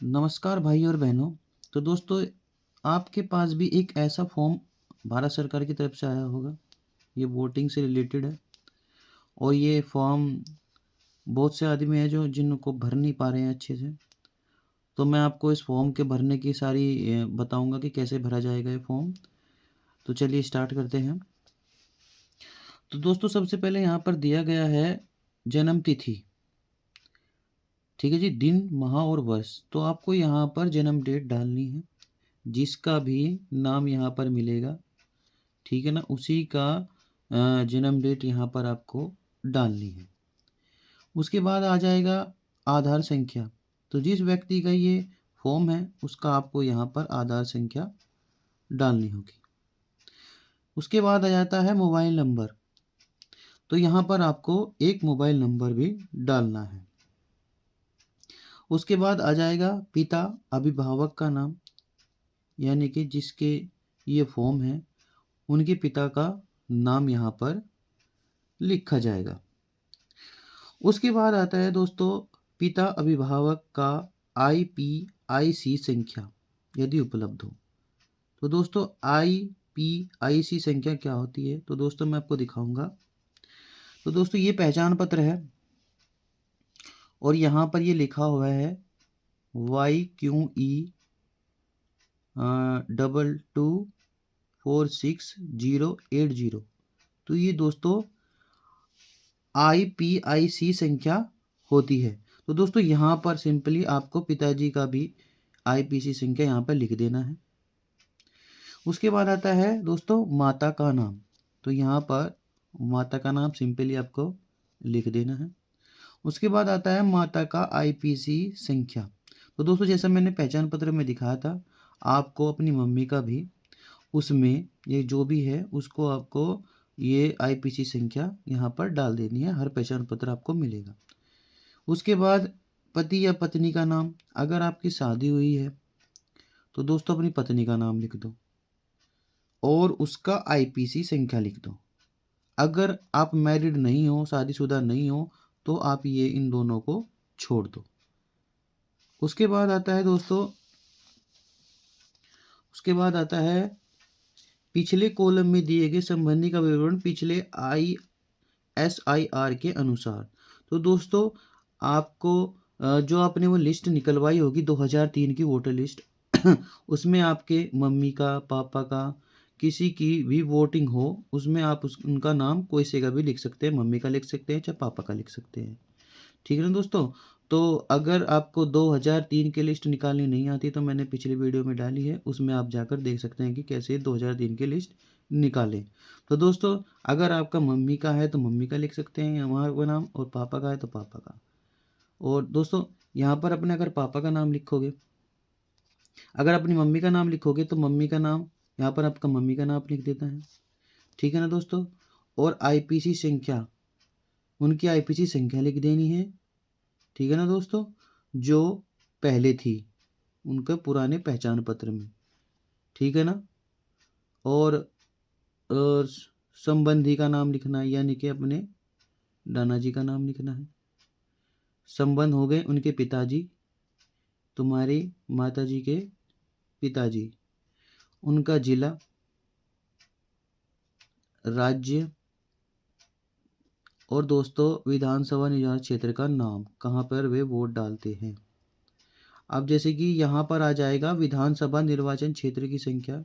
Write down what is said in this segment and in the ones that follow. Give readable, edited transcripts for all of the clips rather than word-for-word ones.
नमस्कार भाई और बहनों। तो दोस्तों, आपके पास भी एक ऐसा फॉर्म भारत सरकार की तरफ से आया होगा। ये वोटिंग से रिलेटेड है और ये फॉर्म बहुत से आदमी हैं जो जिनको भर नहीं पा रहे हैं अच्छे से। तो मैं आपको इस फॉर्म के भरने की सारी बताऊंगा कि कैसे भरा जाएगा ये फॉर्म। तो चलिए स्टार्ट करते हैं। तो दोस्तों, सबसे पहले यहाँ पर दिया गया है जन्म तिथि। ठीक है जी, दिन, माह और वर्ष। तो आपको यहाँ पर जन्म डेट डालनी है। जिसका भी नाम यहाँ पर मिलेगा, ठीक है ना, उसी का जन्म डेट यहाँ पर आपको डालनी है। उसके बाद आ जाएगा आधार संख्या। तो जिस व्यक्ति का ये फॉर्म है उसका आपको यहाँ पर आधार संख्या डालनी होगी। उसके बाद आ जाता है मोबाइल नंबर। तो यहाँ पर आपको एक मोबाइल नंबर भी डालना है। उसके बाद आ जाएगा पिता अभिभावक का नाम, यानी कि जिसके ये फॉर्म है उनके पिता का नाम यहाँ पर लिखा जाएगा। उसके बाद आता है दोस्तों पिता अभिभावक का IPIC संख्या यदि उपलब्ध हो। तो दोस्तों IPIC संख्या क्या होती है, तो दोस्तों मैं आपको दिखाऊंगा। तो दोस्तों ये पहचान पत्र है और यहाँ पर ये लिखा हुआ है YQE 224680। तो ये दोस्तों IPIC संख्या होती है। तो दोस्तों यहाँ पर सिंपली आपको पिताजी का भी IPC संख्या यहाँ पर लिख देना है। उसके बाद आता है दोस्तों माता का नाम। तो यहाँ पर माता का नाम सिंपली आपको लिख देना है। उसके बाद आता है माता का IPC संख्या। तो दोस्तों जैसा मैंने पहचान पत्र में दिखाया था, आपको अपनी मम्मी का भी उसमें ये जो भी है उसको आपको ये IPC संख्या यहाँ पर डाल देनी है। हर पहचान पत्र आपको मिलेगा। उसके बाद पति या पत्नी का नाम। अगर आपकी शादी हुई है तो दोस्तों अपनी पत्नी का नाम लिख दो और उसका IPC संख्या लिख दो। अगर आप मैरिड नहीं हो, शादीशुदा नहीं हो, तो आप ये इन दोनों को छोड़ दो। उसके बाद आता है दोस्तों, उसके बाद आता है पिछले कॉलम में दिए गए संबंधी का विवरण पिछले ISIR के अनुसार। तो दोस्तों आपको जो आपने वो लिस्ट निकलवाई होगी 2003 की वोटर लिस्ट उसमें आपके मम्मी का, पापा का, किसी की भी वोटिंग हो उसमें आप उनका नाम कोई से का भी लिख सकते हैं। मम्मी का लिख सकते हैं चाहे पापा का लिख सकते हैं। ठीक है ना दोस्तों। तो अगर आपको 2003 की लिस्ट निकालनी नहीं आती तो मैंने पिछली वीडियो में डाली है, उसमें आप जाकर देख सकते हैं कि कैसे 2003 की लिस्ट निकालें। तो दोस्तों अगर आपका मम्मी का है तो मम्मी का लिख सकते हैं वहाँ का नाम, और पापा का है तो पापा का। और दोस्तों यहाँ पर अपने अगर पापा का नाम लिखोगे, अगर अपनी मम्मी का नाम लिखोगे तो मम्मी का नाम यहाँ पर आपका मम्मी का नाम लिख देता है। ठीक है ना दोस्तों। और IPC संख्या, उनकी IPC संख्या लिख देनी है। ठीक है ना दोस्तों, जो पहले थी उनके पुराने पहचान पत्र में। ठीक है ना। और संबंधी का नाम लिखना है, यानी कि अपने नाना जी का नाम लिखना है। संबंध हो गए उनके पिताजी, तुम्हारी माता जी के पिताजी, उनका जिला, राज्य और दोस्तों विधानसभा निर्वाचन क्षेत्र का नाम, कहाँ पर वे वोट डालते हैं। अब जैसे कि यहाँ पर आ जाएगा विधानसभा निर्वाचन क्षेत्र की संख्या।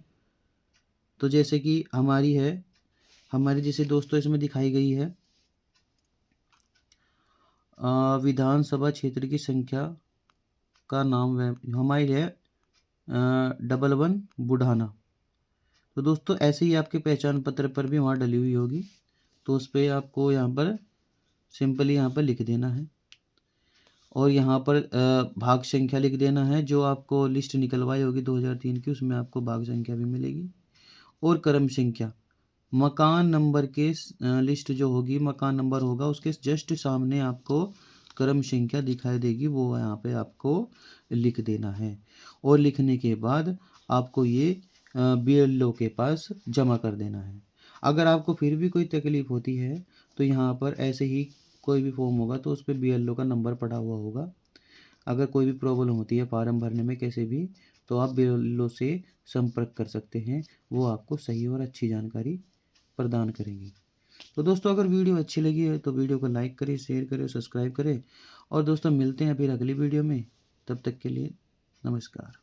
तो जैसे कि हमारी है, हमारी जैसे दोस्तों इसमें दिखाई गई है विधानसभा क्षेत्र की संख्या का नाम हमारी है 11 बुढ़ाना। तो दोस्तों ऐसे ही आपके पहचान पत्र पर भी वहाँ डली हुई होगी, तो उस पर आपको यहाँ पर सिंपली यहाँ पर लिख देना है। और यहाँ पर भाग संख्या लिख देना है। जो आपको लिस्ट निकलवाई होगी 2003 की उसमें आपको भाग संख्या भी मिलेगी। और क्रम संख्या, मकान नंबर के लिस्ट जो होगी, मकान नंबर होगा उसके जस्ट सामने आपको क्रम संख्या दिखाई देगी, वो यहाँ पे आपको लिख देना है। और लिखने के बाद आपको ये BLO के पास जमा कर देना है। अगर आपको फिर भी कोई तकलीफ़ होती है तो यहाँ पर ऐसे ही कोई भी फॉर्म होगा तो उस पर BLO का नंबर पड़ा हुआ होगा, अगर कोई भी प्रॉब्लम होती है फार्म भरने में कैसे भी, तो आप BLO से संपर्क कर सकते हैं, वो आपको सही और अच्छी जानकारी प्रदान करेंगे। तो दोस्तों अगर वीडियो अच्छी लगी है तो वीडियो को लाइक करें, शेयर करें, सब्सक्राइब करें। और दोस्तों मिलते हैं फिर अगली वीडियो में, तब तक के लिए नमस्कार।